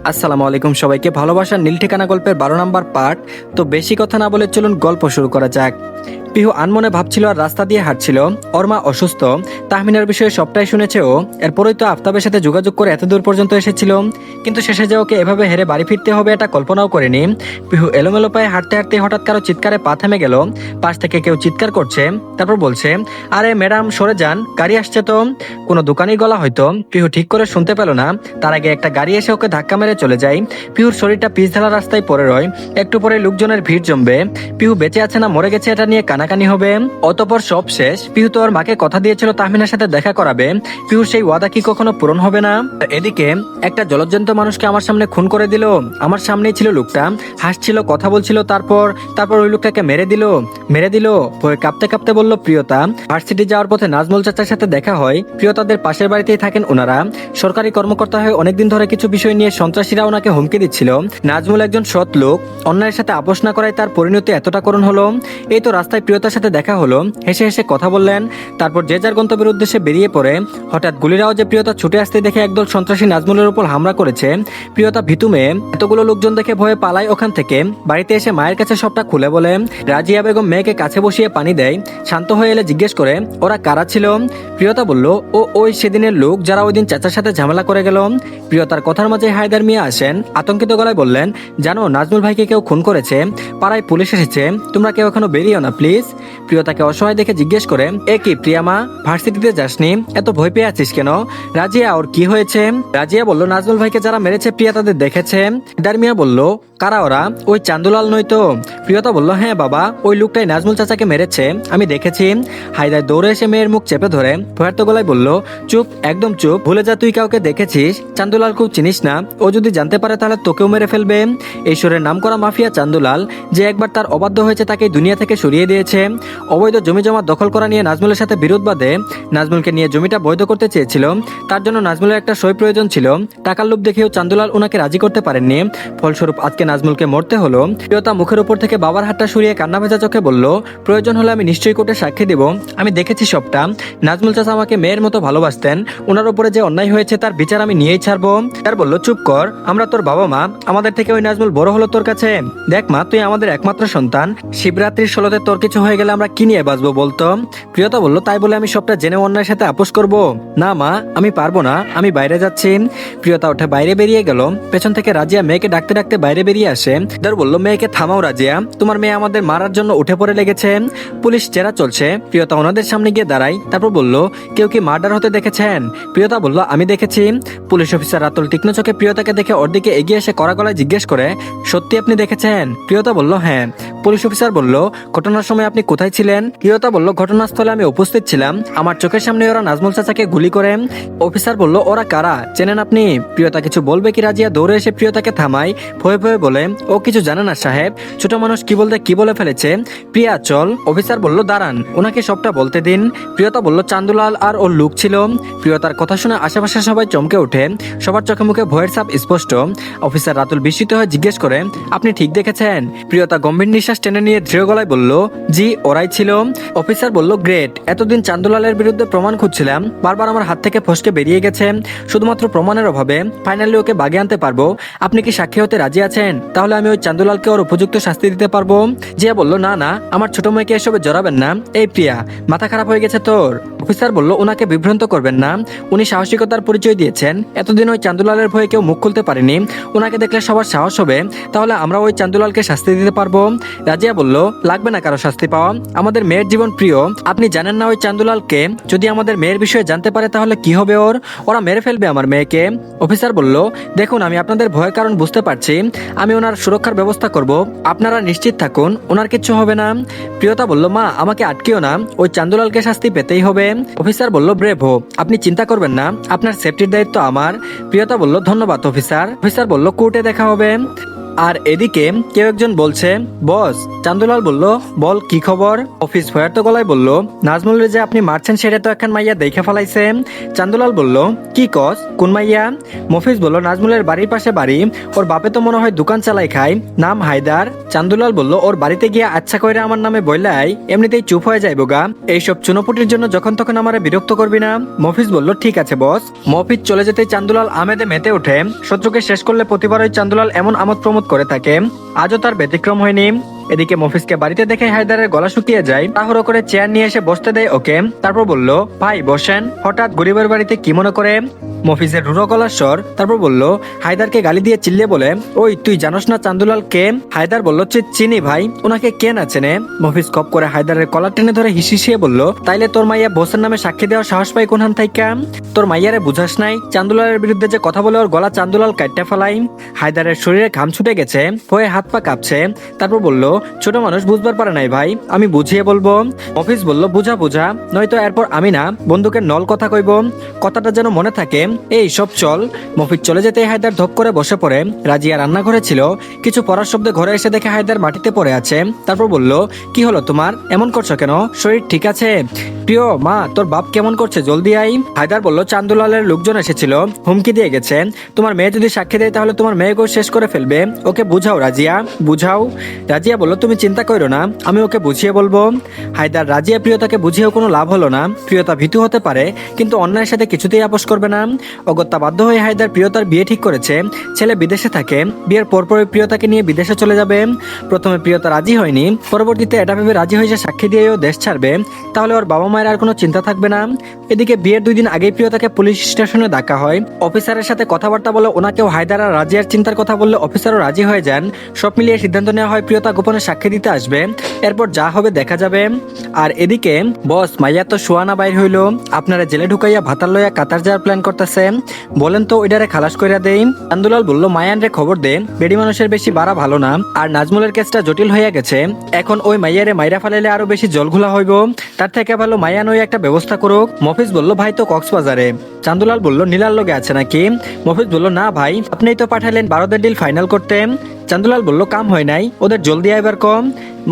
আসসালামু আলাইকুম সবাইকে। ভালোবাসার নীল ঠিকানা গল্পের 12 নম্বর পার্ট। তো বেশি কথা না বলে চলুন গল্প শুরু করা যাক। পিহু আনমনে ভাবছিল আর রাস্তা দিয়ে হাঁটছিল। ওর মা অসুস্থ, তাহমিনার বিষয়ে সবটাই শুনেছে ও। এরপরই তো আফতাবের সাথে যোগাযোগ করে এত দূর পর্যন্ত এসেছিল, কিন্তু শেষে যে ওকে এভাবে হেরে বাড়ি ফিরতে হবে এটা কল্পনাও করেনি। পিহু এলোমেলো পায়ে হাঁটতে হাঁটতে হঠাৎ কারো চিৎকারে পা থেমে গেল। পাশ থেকে কেউ চিৎকার করছে, তারপর বলছে, আরে ম্যাডাম সরে যান, গাড়ি আসছে তো। কোনো দোকানির গলা হয়তো। পিহু ঠিক করে শুনতে পেল না, তার আগে একটা গাড়ি এসে ওকে ধাক্কা মেরে চলে যায়। পিহুর শরীরটা পিচ ঢালা রাস্তায় পড়ে রয়। একটু পরে লোকজনের ভিড় জমবে। পিহু বেঁচে আছে না মরে গেছে এটা নিয়ে কানাকানি হবে। অতঃপর সব শেষ। পিহু তো ওর মাকে কথা দিয়েছিল তাহমিনার সাথে দেখা করাবে। পিহুর সেই ওয়াদা কি কখনো পূরণ হবে না? এদিকে একটা জলজ্জন্ত মানুষকে আমার সামনে খুন করে দিল। আমার সামনেই ছিল লোকটা, হাসছিল, কথা বলছিল, তারপর তারপর ওই লোকটাকে মেরে দিল। ভয়ে কাঁপতে কাঁপতে বলল প্রিয়তা। ভার্সিটি যাওয়ার পথে নাজমুল চাচার সাথে দেখা হয়। প্রিয়তাদের পাশের বাড়িতেই থাকেন ওনারা। সরকারি কর্মকর্তা হয়ে অনেকদিন ধরে কিছু বিষয় নিয়ে সন্ত্রাসীরা ওনাকে হুমকি দিচ্ছিল। নাজমুল একজন সৎ লোক, অন্যায়ের সাথে আপোষ না করায় তার পরিণতি এতটা করুণ হলো। এই তো রাস্তায় প্রিয়তার সাথে দেখা হলো, হেসে হেসে কথা বললেন, তারপর যে যার গন্তব্যের উদ্দেশ্যে বেরিয়ে পড়ে। হঠাৎ গুলির আওয়াজে প্রিয়তা ছুটে আসতে দেখে একদল সন্ত্রাসী নাজমুলের উপর হামলা করেছে। প্রিয়তা ভীতু মেয়ে, এতগুলো লোকজন দেখে ভয়ে পালায় ওখান থেকে। বাড়িতে এসে মায়ের কাছে সবটা খুলে বলে। রাজিয়া বেগম মেয়েকে কাছে বসিয়ে পানি দেয়। শান্ত হয়ে এলে জিজ্ঞেস করে, ওরা কারা ছিল? প্রিয়তা বলল, ওই সেদিনের লোক যারা ওই দিন চাচার সাথে ঝামেলা করে গেল। প্রিয়তার কথার মাঝে হায়দার মিয়া আসেন, আতঙ্কিত গলায় বললেন, জানো নাজমুল ভাইকে কেউ খুন করেছে, পাড়ায় পুলিশ এসেছে, তোমরা কেউ এখনো বেরিয়েও না প্লিজ। প্রিয়তাকে অসহায় দেখে জিজ্ঞেস করে, এ কি প্রিয়ামা, ভার্সিটিতে যাসনি, এত ভয় পেয়ে আছিস কেন? রাজিয়া, ওর কি হয়েছে? রাজিয়া বলল, নাজমুল ভাইকে যারা মেরেছে প্রিয়া তাদের দেখেছে। হায়দার মিয়া বলল, কারা ওরা? ওই চান্দুলাল নয় তো? প্রিয়তা বলল, হ্যাঁ বাবা, ওই লোকটাই নাজমুল চাচাকে মেরেছে, আমি দেখেছি। হায়দার দৌড়ে এসে মেয়ের মুখ চেপে ধরে ভয়ার্ত গলায় বলল, চুপ, একদম চুপ, ভুলে যা তুই কাউকে দেখেছিস। চান্দুলাল খুব চিনিস না, ও যদি জানতে পারে তাহলে তোকেও মেরে ফেলবে। ঈশ্বরের নাম করা মাফিয়া চান্দুলাল, যে একবার তার অবাধ্য হয়েছে তাকে দুনিয়া থেকে সরিয়ে দিয়েছে। অবৈধ জমি জমা দখল করা নিয়ে নাজমুলের সাথে বিরোধ বাঁধে। নাজমুলকে নিয়ে জমিটা বৈধ করতে চেয়েছিল, তার জন্য নাজমুলের একটা সই প্রয়োজন ছিল। টাকার লোভ দেখেও চান্দুলাল ওনাকে রাজি করতে পারেননি। ফলস্বরূপ আজকে নাজমুলকে মরতে হলো। প্রিয়তা মুখের উপর থেকে বাবার হাতটা সরিয়ে কান্না ভেজা চোখে বলল, প্রয়োজন হলে আমি নিশ্চয়ই কোর্টে সাক্ষী দেব, আমি দেখেছি সবটা। নাজমুল চাচা আমাকে মেয়ের মতো ভালোবাসতেন, ওনার উপরে যে অন্যায় হয়েছে তার বিচার আমি নিয়েই ছাড়বো। তার বলল, চুপ কর, আমরা তোর বাবা মা, আমাদের থেকে ওই নাজমুল বড় হলো তোর কাছে। দেখ মা, তুই আমাদের একমাত্র সন্তান, শিবরাত্রির ষোলোতে তোর কিছু হয়ে গেলে আমরা কি নিয়ে বাঁচবো বলতো? প্রিয়তা বলল, তাই বলে আমি সবটা জেনে অন্যায়ের সাথে আপোষ করব? না মা, আমি পারবো না, আমি বাইরে যাচ্ছি। প্রিয়তা উঠে বাইরে বেরিয়ে গেল। পেছন থেকে রাজিয়া মেয়েকে ডাকতে ডাকতে বাইরে বেরিয়ে আসে। তার বলল, মেয়েকে থামাও রাজিয়া, তোমার মেয়ে আমাদের মারার জন্য উঠে পড়ে লেগেছে। পুলিশ জেরা চলছে। প্রিয়তা ওনাদের সামনে গিয়ে দাঁড়ায়, তারপর বলল, কেউ কি মার্ডার হতে দেখেছেন? প্রিয়তা বলল, আমি দেখেছি। পুলিশ অফিসার রাতুল তীক্ষ্ণ চোখে প্রিয়তাকে দেখে ওর দিকে এগিয়ে এসে কড়া গলায় জিজ্ঞেস করে, সত্যি আপনি দেখেছেন? প্রিয়তা বলল, হ্যাঁ। পুলিশ অফিসার বলল, ঘটনার সময় আপনি কোথায় ছিলেন? প্রিয়তা বলল, ঘটনাস্থলে আমি উপস্থিত ছিলাম, আমার চোখের সামনে ওরা নাজমুল চাচাকে গুলি করে। অফিসার বলল, ওরা কারা, চেনেন আপনি? প্রিয়তা কিছু বলবে কি রাজিয়া দৌড়ে এসে প্রিয়তাকে থামায়। ভয়ে ভয়ে বলে, ও কিছু জানে না সাহেব, ছোট মানুষ কি বলতে কি বলে ফেলেছে। প্রিয়া চল। অফিসার বলল, দাঁড়ান, ওনাকে সবটা বলতে দিন। প্রিয়তা বলল, চান্দুলাল আর ওর লোক ছিল। প্রিয়তার কথা শুনে আশেপাশে সবাই চমকে ওঠে, সবার চোখে মুখে ভয়ের ছাপ স্পষ্ট। অফিসার রাতুল বিস্মিত হয়ে জিজ্ঞেস করে, আপনি ঠিক দেখেছেন? প্রিয়তা গম্ভীর নিঃশ্বাস টেনে নিয়ে দৃঢ় গলায় বলল, জি ওরাই ছিল। অফিসার বলল, গ্রেট, এতদিন চান্দুলালের বিরুদ্ধে প্রমাণ খুঁজছিলাম, বারবার আমার হাত থেকে ফসকে বেরিয়ে গেছে, শুধুমাত্র প্রমাণের অভাবে ফাইনালি ওকে বাগে আনতে পারবো। আপনি কি সাক্ষী হতে রাজি আছেন? তাহলে আমি ওই চান্দুলালকে ওর উপযুক্ত শাস্তি দিতে পারবো। জিয়া বলল, না না, আমার ছোট মেয়েকে এসবে জড়াবেন না। এই প্রিয়া, মাথা খারাপ হয়ে গেছে তোর? অফিসার বলল, ওনাকে বিভ্রান্ত করবেন না, উনি সাহসিকতার পরিচয় দিয়েছেন, এতদিন ওই চান্দুলালের ভয়ে কেউ মুখ খুলতে পারেনি, ওনাকে দেখলে সবার সাহস হবে, তাহলে আমরা ওই চান্দুলালকে শাস্তি দিতে পারবো। রাজিয়া বলল, লাগবে না কারো শাস্তি পাওয়া, আমাদের মেয়ের জীবন প্রিয়, আপনি জানেন না ওই চান্দুলালকে যদি আমাদের মেয়ের বিষয়ে জানতে পারে তাহলে কি হবে ওরা মেরে ফেলবে আমার মেয়েকে। অফিসার বলল, দেখুন আমি আপনাদের ভয়ের কারণ বুঝতে পারছি, আমি ওনার সুরক্ষার ব্যবস্থা করব, আপনারা নিশ্চিত থাকুন, ওনার কিচ্ছু হবে না। প্রিয়তা বলল, মা আমাকে আটকেও না, ওই চান্দুলালকে শাস্তি পেতেই হবে। অফিসার বলল, ব্রেভো, আপনি চিন্তা করবেন না, আপনার সেফটির দায়িত্ব আমার। প্রিয়তা বলল, ধন্যবাদ অফিসার। অফিসার বলল, কোর্টে দেখা হবে। আর এদিকে কেউ একজন বলছে, বস। চান্দুলাল বলল, বল কি খবর? অফিস ভয়ার্ত গলায় বলল, নাজমুলের যে আপনি মারছেন সেটা তো এখন মাইয়া দেখে ফেলাইছে। চান্দুলাল বলল, কি কস, কোন মাইয়া? মফিজ বলল, নাজমুলের বাড়ির পাশে বাড়ি, ওর বাপে তো মনে হয় দোকান চালাই খায়, নাম হায়দার। চান্দুলাল বলল, ওর বাড়িতে গিয়ে আচ্ছা কইরা আমার নামে বললাই এমনিতেই চুপ হয়ে যাইব গা, এইসব চুনোপুটির জন্য যখন তখন আমারে বিরক্ত করবি না। মফিজ বলল, ঠিক আছে বস। মফিজ চলে যেতে চান্দুলাল আমেদে মেতে ওঠে। শত্রুকে শেষ করলে প্রতিবারই চান্দুলাল এমন আমোদ প্রমোদ করে থাকে, আজও তার ব্যতিক্রম হয়নি। এদিকে মফিজকে বাড়িতে দেখে হায়দারের গলা শুকিয়ে যায়, তাড়াহুড়ো করে চেয়ার নিয়ে এসে বসতে দেয় ওকে। তারপর বলল, ভাই বসেন। হঠাৎ গরিবের বাড়িতে কি মনে করে? মফিজের রুড়ো গলার স্বর। তারপর বলল, হায়দারকে গালি দিয়ে চিল্লে বলে, ওই তুই জানোস না চান্দুলাল কে? হায়দার বলল, চিনি ভাই, ওনাকে কে না চেনে? মফিজ কপ করে হায়দারের কলার টেনে ধরে হিসিয়ে বলল, তাইলে তোর মাইয়া বসের নামে সাক্ষী দেওয়ার সাহস পাই কোনখান থাইকা? তোর মাইয়ারে বুঝাস নাই চান্দুলালের বিরুদ্ধে যে কথা বলে ওর গলা চান্দুলাল কাটতে ফেলাই? হায়দারের শরীরে ঘাম ছুটে গেছে, হয়ে হাত পা কাঁপছে। তারপর বলল, ছোট মানুষ বুঝবার পারে নাই ভাই, আমি বুঝিয়ে বলবো। মফিজ বলল, বুঝা, নয়তো এরপর আমি না বন্দুকের নল কথা কইব, কথাটা যেন মনে থাকে। এই সব চল। মফিজ চলে যেতে হায়দার ধপ করে বসে পড়ে। রাজিয়া রান্নাঘরে ছিল, কিছু পড়ার শব্দে ঘরে এসে দেখে হায়দার মাটিতে পড়ে আছে। তারপর বলল, কি হলো তোমার, এমন করছো কেন? শরীর ঠিক আছে? প্রিয় মা, তোর বাপ কেমন করছে, জলদি আই। হায়দার বলল, চান্দুলালের লোকজন এসেছিল, হুমকি দিয়ে গেছে, তোমার মেয়ে যদি সাক্ষী দেয় তাহলে তোমার মেয়েকেও শেষ করে ফেলবে, ওকে বুঝাও রাজিয়া, বুঝাও। রাজিয়া বলল, তুমি চিন্তা করো না, আমি ওকে বুঝিয়ে বলবো। হায়দার রাজিয়া প্রিয়তাকে বুঝিয়েও কোনো লাভ হলো না। প্রিয়তা ভীতু হতে পারে কিন্তু অন্যায়ের সাথে কিছুতেই আপোষ করবে না। অগত্যা বাধ্য হয়ে হায়দার প্রিয়তার বিয়ে ঠিক করেছে। ছেলে বিদেশে থাকে, বিয়ের পরপরই প্রিয়তাকে নিয়ে বিদেশে চলে যাবে। প্রথমে প্রিয়তা রাজি হয়নি, পরবর্তীতে এটা ভেবে রাজি হয়ে সাক্ষী দিয়েও দেশ ছাড়বে, তাহলে ওর বাবা মায়ের আর কোনো চিন্তা থাকবে না। এদিকে বিয়ের 2 দিন আগেই প্রিয়তাকে পুলিশ স্টেশনে ডাকা হয়। অফিসারের সাথে কথাবার্তা বলে ওনাকেও হায়দার আর রাজিয়ার চিন্তার কথা বললে অফিসারও রাজি হয়ে যান। সব মিলিয়ে সিদ্ধান্ত নেওয়া হয় প্রিয়তা গোপনে সাক্ষী দিতে আসবে, এরপর যা হবে দেখা যাবে। আর এদিকে বস, মাইয়া তো সোয়ানা বাইর হইল, আপনারা জেলে ঢুকাইয়া ভাতার লইয়া কাতার যাওয়ার প্ল্যান করতেছে, বলেন তো ওইটারে খালাস কইরা দেই। চান্দুলাল বলল, মায়ান রে খবর দে, বেডি মানুষের বেশি বাড়া ভালো না, আর নাজমুলের কেসটা জটিল হইয়া গেছে, এখন ওই মাইয়ারে মাইরা ফেলাইলে আরো বেশি জলঘোলা হইব, তার থেকে ভালো মায়ান ওই একটা ব্যবস্থা করুক। মফিজ বলল, ভাই তো কক্সবাজারে। চান্দুলাল বলল, নীলার লগে আছে নাকি? মফিজ বলল, না ভাই, আপনিই তো পাঠালেন 12 ডিল ফাইনাল করতে। চান্দুলাল বলল, কাম হয় নাই, ওদের জলদি আইবার কম।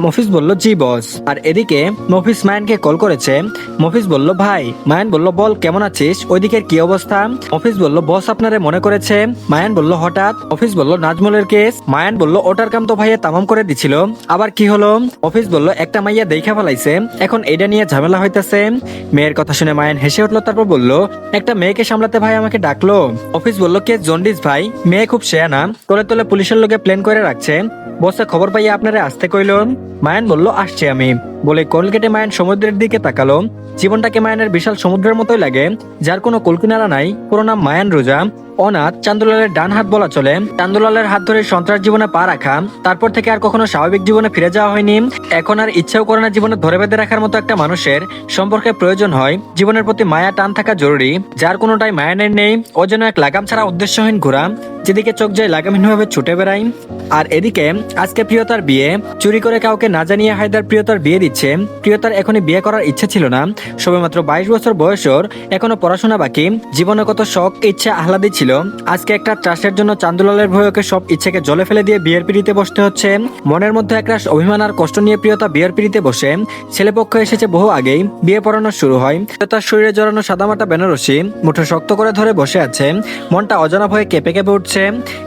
মফিজ বলল, জি বস। আর এদিকে মফিজ মায়ানকে কল করেছে। মফিজ বলল, ভাই। মায়ান বলল, বল কেমন আছিস, ওইদিকের কি অবস্থা? মফিজ বলল, বস আপনারে মনে করেছে। মায়ান বলল, হঠাৎ? মফিজ বলল, নাজমুলের কেস। মায়ান বলল, ওটার কাম তো ভাইয়া তামাম করে দিছিল, আবার কি হলো? মফিজ বলল, একটা মাইয়া দেখা ফেলাইছে, এখন এটা নিয়ে ঝামেলা হইতাছে। মেয়ের কথা শুনে মায়ান হেসে উঠলো, তারপর বলল, একটা মেয়েকে সামলাতে ভাই আমাকে ডাকলো? মফিজ বলল, কে জন্ডিস ভাই, মেয়ে খুব শেয়ানা, তোলে তোলে পুলিশের লোকে প্লেন করে রাখছে, বসে খবর পাইয়া আপনারা আসতে কইল। মায়ান বলল, আসছি আমি বলে কল কেটে মায়ান সমুদ্রের দিকে তাকালো। জীবনটাকে মায়ানের বিশাল সমুদ্রের মতোই লাগে, যার কোনো কুলকিনারা নাই। পুরো নাম মায়ান রোজা, অনাথ, চান্দুলালের ডান হাত বলা চলে। চান্দুলালের হাত ধরে সন্ত্রাস জীবনে পা রাখা, তারপর থেকে আর কখনো স্বাভাবিক জীবনে ফিরে যাওয়া হয়নি। এখন আর ইচ্ছাও করে না জীবনে ধরে বেঁধে রাখার মতো একটা মানুষের সম্পর্কে প্রয়োজন হয়। জীবনের প্রতি মায়া টান থাকা জরুরি, যার কোনোটাই মায়ানের নেই। ও যেন এক লাগাম ছাড়া উদ্দেশ্যহীন ঘোরা, যেদিকে চোখ যায় লাগামহীনভাবে ছুটে বেড়াই। আর এদিকে আজকে প্রিয়তার বিয়ে, চুরি করে কাউকে না জানিয়ে হায়দার প্রিয়তার বিয়ে দিচ্ছে। প্রিয়তার এখনই বিয়ে করার ইচ্ছে ছিল না, সবেমাত্র 22 বছর বয়সের, এখনো পড়াশোনা বাকি। জীবনে কত শখ ইচ্ছা আহ্লাদী ছিল, আজকে একটা ত্রাসের জন্য চান্দুলালের ভয়কে সব ইচ্ছেকে জলে ফেলে দিয়ে বিয়ের পিড়িতে বসতে হচ্ছে। মনের মধ্যে একরাশ অভিমান আর কষ্ট নিয়ে প্রিয়তা বিয়ের পিড়িতে বসে। ছেলেপক্ষ এসেছে বহু আগেই, বিয়ে পড়ানো শুরু হয়। প্রিয়তার শরীরে জড়ানো সাদামাটা বেনারসি মুঠো শক্ত করে ধরে বসে আছে, মনটা অজানা ভয়ে কেঁপে কেঁপে উঠছে।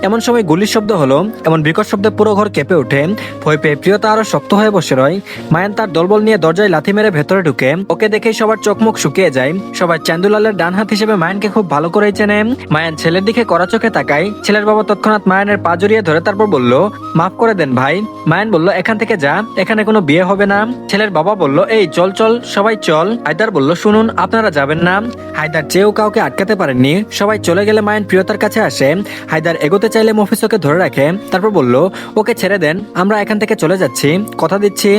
এমন সময় গুলির শব্দ হলো, এমন বিকট শব্দে পুরো ঘর কেঁপে ওঠে। ভয় পেয়ে প্রিয়তা আরো শক্ত হয়ে বসে রয়। মায়ান তার দলবল নিয়ে দরজায় লাথি মেরে ভেতরে ঢুকে, ওকে দেখেই সবার চোখ মুখ শুকিয়ে যায়। সবাই চান্দুলালের ডান হাত হিসেবে মায়ানকে খুব ভালো করেই চেনে। মায়ান ছেলের দিকে কড়া চোখে তাকায়। ছেলের বাবা তৎক্ষণাৎ মায়ানের পা জড়িয়ে ধরে তারপর বলল, মাফ করে দেন ভাই। মায়ান বলল, এখান থেকে যা, এখানে কোনো বিয়ে হবে না। ছেলের বাবা বলল, এই চল চল, সবাই চল। হায়দার বলল, শুনুন, আপনারা যাবেন না। হায়দার চেয়েও কাউকে আটকাতে পারেননি। সবাই চলে গেলে মায়ান প্রিয়তার কাছে আসে। হায়দার এগোতে চাইলে মফিজ ওকে ধরে রাখে, তারপর বলল, ওকে ছেড়ে দেন, আমরা এখান থেকে চলে যাচ্ছি, কথা দিচ্ছি।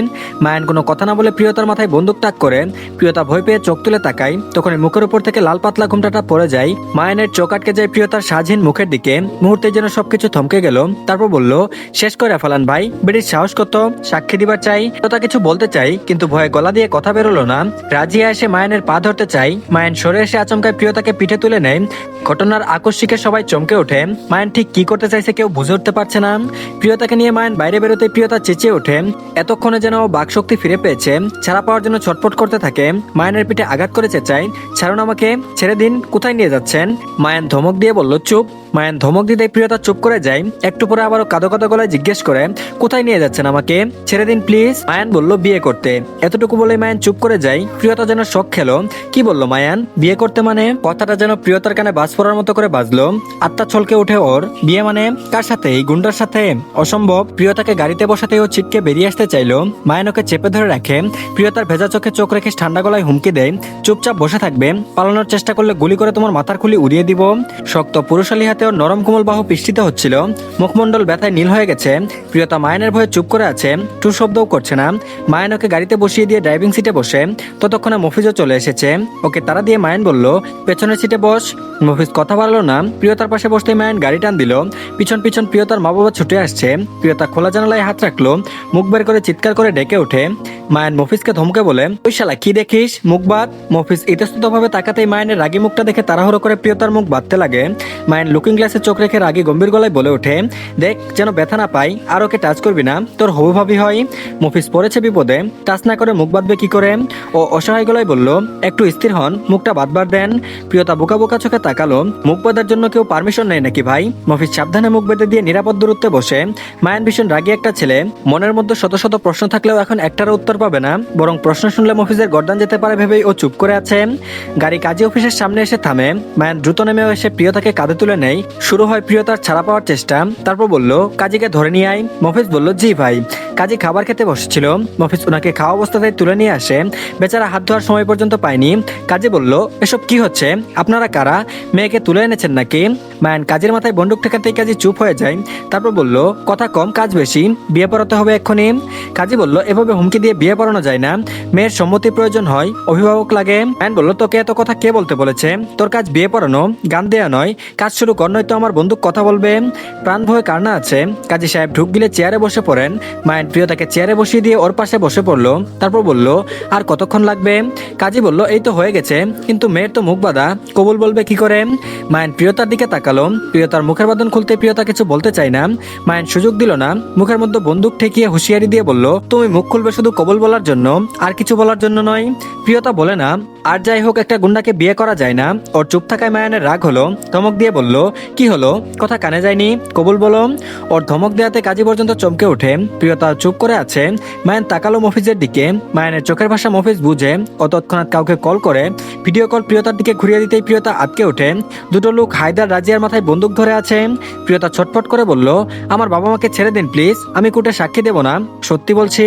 মায়ান কোনো কথা না বলে প্রিয়তার মাথায় বন্দুক তাক করে। প্রিয়তা ভয় পেয়ে চোখ তুলে তাকায়, তখন মুখের উপর থেকে লাল পাতলা ঘুমটাটা পড়ে যায়। মায়ানের চোখ আটকে যায় প্রিয় প্রিয়তার স্বাধীন মুখের দিকে, মুহূর্তে যেন সবকিছু থমকে গেল। তারপর বলল, শেষ করে ফেলান ভাই, বেটির সাহস কত, সাক্ষী দিবার চাই। প্রিয়তা কিছু বলতে চাই, কিন্তু ভয়ে গলা দিয়ে কথা বেরোলো না। রাজিয়া এসে মায়ানের পা ধরতে চাই, মায়ান সরে এসে আচমকায় প্রিয়তাকে পিঠে তুলে নেয়। ঘটনার আকস্মিকে সবাই চমকে ওঠে। মায়ান ঠিক কি করতে চাইছে কেউ বুঝে উঠতে পারছে না। প্রিয়তাকে নিয়ে মায়ান বাইরে বেরোতে প্রিয়তা চেঁচিয়ে ওঠে। এতক্ষণে যেন বাকশক্তি ফিরে পেয়েছে, ছাড়া পাওয়ার জন্য ছটফট করতে থাকে। মায়ানের পিঠে আঘাত করে চেঁচায়, ছাড়ুন আমাকে, ছেড়ে দিন, কোথায় নিয়ে যাচ্ছেন? মায়ান ধমক দিয়ে বলল, চুপ। মায়ান ধমক দিতে প্রিয়তা চুপ করে যায়। একটু পরে আবারও কাঁদো কাঁদো গলায় জিজ্ঞেস করে, কোথায় নিয়ে যাচ্ছেন আমাকে, ছেড়ে দিন প্লিজ। মায়ান বলল, বিয়ে করতে। এতটুকু বলে মায়ান চুপ করে যায়। প্রিয়তা যেন শক খেলো। কি বললো মায়ান, বিয়ে করতে মানে? কথাটা যেন প্রিয়তার কানে বাজ পড়ার মতো করে বাজলো। আত্মা ছলকে ওঠে ওর। বিয়ে মানে? কার সাথে? এই গুন্ডার সাথে? অসম্ভব। প্রিয়তাকে গাড়িতে বসাতে ও ছিটকে বেরিয়ে আসতে চাইলো। মায়ান ওকে চেপে ধরে রাখে। প্রিয়তার ভেজা চোখে চোখ রেখে ঠান্ডা গলায় হুমকি দেয়, চুপচাপ বসে থাকবে, পালানোর চেষ্টা করলে গুলি করে তোমার মাথার খুলি উড়িয়ে দিব। শক্ত পুরুষালী হাতে ওর নরম কোমল বাহু পিষ্টিত হচ্ছিল। মুখমণ্ডল ব্যথায় নীল হয়ে গেছে। প্রিয়তা মায়ানের ভয়ে চুপ করে আছে, টু শব্দও করছে না। মায়ান ওকে গাড়িতে বসিয়ে দিয়ে ড্রাইভিং সিটে বসে। ততক্ষণে মফিজও চলে এসেছে। ওকে তারা দিয়ে মায়ান বলল, পেছনের সিটে বস। মফিজ কথা বাড়লো না। প্রিয়তার পাশে বসতে মায়ান গাড়ি টান দিল। পিছন পিছন প্রিয়তার মা বাবা ছুটে আসছে। প্রিয়তা খোলা জানালায় হাত রাখলো, মুখ বের করে চিৎকার করে ডেকে ওঠে। মায়ান মফিজকে ধমকে বলে, ওই শালা কি দেখিস, মুখ বাঁধ। মফিজ ইতস্তত ভাবে তাকাতেই মায়ানের রাগী মুখটা দেখে তাড়াহুড়ো করে প্রিয়তার মুখ বাঁধতে লাগে। মায়ান লুকিং গ্লাসে চোখ রেখে রাগী গম্ভীর গলায় বলে ওঠে, দেখ যেন ব্যথা না পাই, আর ওকে টাচ করবি না, তোর হবু ভাবি হয়। মফিজ পড়েছে বিপদে, টাচ না করে মুখ বাঁধবে কি করে? ও অসহায় গলায় বলল, একটু স্থির হন, মুখটা বাঁধবার দেন। প্রিয়তা বোকা বোকা চোখে তাকালো। মুখ বাঁধার জন্য কেউ পারমিশন নেয় নাকি ভাই? মফিজ সাবধানে মুখ বেঁধে দিয়ে নিরাপদ দূরত্বে বসে। মায়ান ভীষণ রাগী একটা ছেলে। মনের মধ্যে শত শত প্রশ্ন থাকলেও এখন একটারও উত্তর পাবে না, বরং প্রশ্ন শুনলে মফিজের গর্দান যেতে পারে ভেবেই ও চুপ করে আছে। গাড়ি কাজী অফিসের সামনে এসে থামে। মায়ান দ্রুত নেমে এসে প্রিয়তাকে কাঁধে তুলে নেয়। শুরু হয় প্রিয়তার ছাড়া পাওয়ার চেষ্টা। তারপর বলল, কাজীকে ধরে নিয়ে আয়। মফিজ বলল, জি ভাই। কাজী খাবার খেতে বসেছিল। মফিজ ওনাকে খাওয়া অবস্থাতেই তুলে নিয়ে আসে। বেচারা হাত ধোয়ার সময় পর্যন্ত পায়নি। কাজী বলল, এসব কি হচ্ছে, আপনারা কারা, মেয়েকে তুলে এনেছেন নাকি? মায়ান কাজীর মাথায় বন্দুক ঠেকাতেই কাজী চুপ হয়ে যায়। তারপর বলল, কথা কম কাজ বেশি, বিয়ে পড়াতে হবে এক্ষুনি। কাজী বলল, এভাবে হুমকি দিয়ে বিয়ে পড়ানো যায় না, মেয়ের সম্মতি প্রয়োজন হয়, অভিভাবক লাগে। মায়ান বলল, তোকে এত কথা কে বলতে বলেছে? তোর কাজ বিয়ে পড়ানো, গান দেয়া নয়, কাজ শুরু কর, নয়তো আমার বন্দুক কথা বলবে। প্রাণ ভয়ে কার না আছে? কাজী সাহেব ঢুক গিলে চেয়ারে বসে পড়েন। মায়ান প্রিয়তাকে চেয়ারে বসিয়ে দিয়ে ওর পাশে বসে পড়লো। তারপর বলল, আর কতক্ষণ লাগবে? কাজী বলল, এই তো হয়ে গেছে, কিন্তু মেয়ের তো মুখ বাঁধা, কবুল বলবে কি করে? মায়ান প্রিয়তার দিকে তাকালো। প্রিয়তার মুখের বাঁধন খুলতে প্রিয়তা কিছু বলতে চাই না। মায়ান সুযোগ দিল না। মুখের মধ্যে বন্দুক ঠেকিয়ে হুঁশিয়ারি দিয়ে বলল, তুমি মুখ খুলবে শুধু কবুল বলার জন্য, আর কিছু বলার জন্য নয়। প্রিয়তা বলে না, আর যাই হোক, একটা গুন্ডাকে বিয়ে করা যায় না। ওর চুপ থাকায় মায়ানের রাগ হলো। ধমক দিয়ে বলল, কি হলো, কথা কানে যায়নি, কবুল বলো। ওর ধমক দেওয়াতে কাজী পর্যন্ত চমকে ওঠে। প্রিয়তা চুপ করে আছে। মায়ান তাকালো মফিজের দিকে। মায়ানের চোখের ভাষা মফিজ বুঝে। ও তৎক্ষণাৎ কাউকে কল করে। ভিডিও কল প্রিয়তার দিকে ঘুরিয়ে দিতেই প্রিয়তা আটকে ওঠে। দুটো লোক হায়দার রাজিয়ার মাথায় বন্দুক ধরে আছে। প্রিয়তা ছটফট করে বলল, আমার বাবা মাকে ছেড়ে দিন প্লিজ, আমি কোর্টে সাক্ষী দেব না, সত্যি বলছি।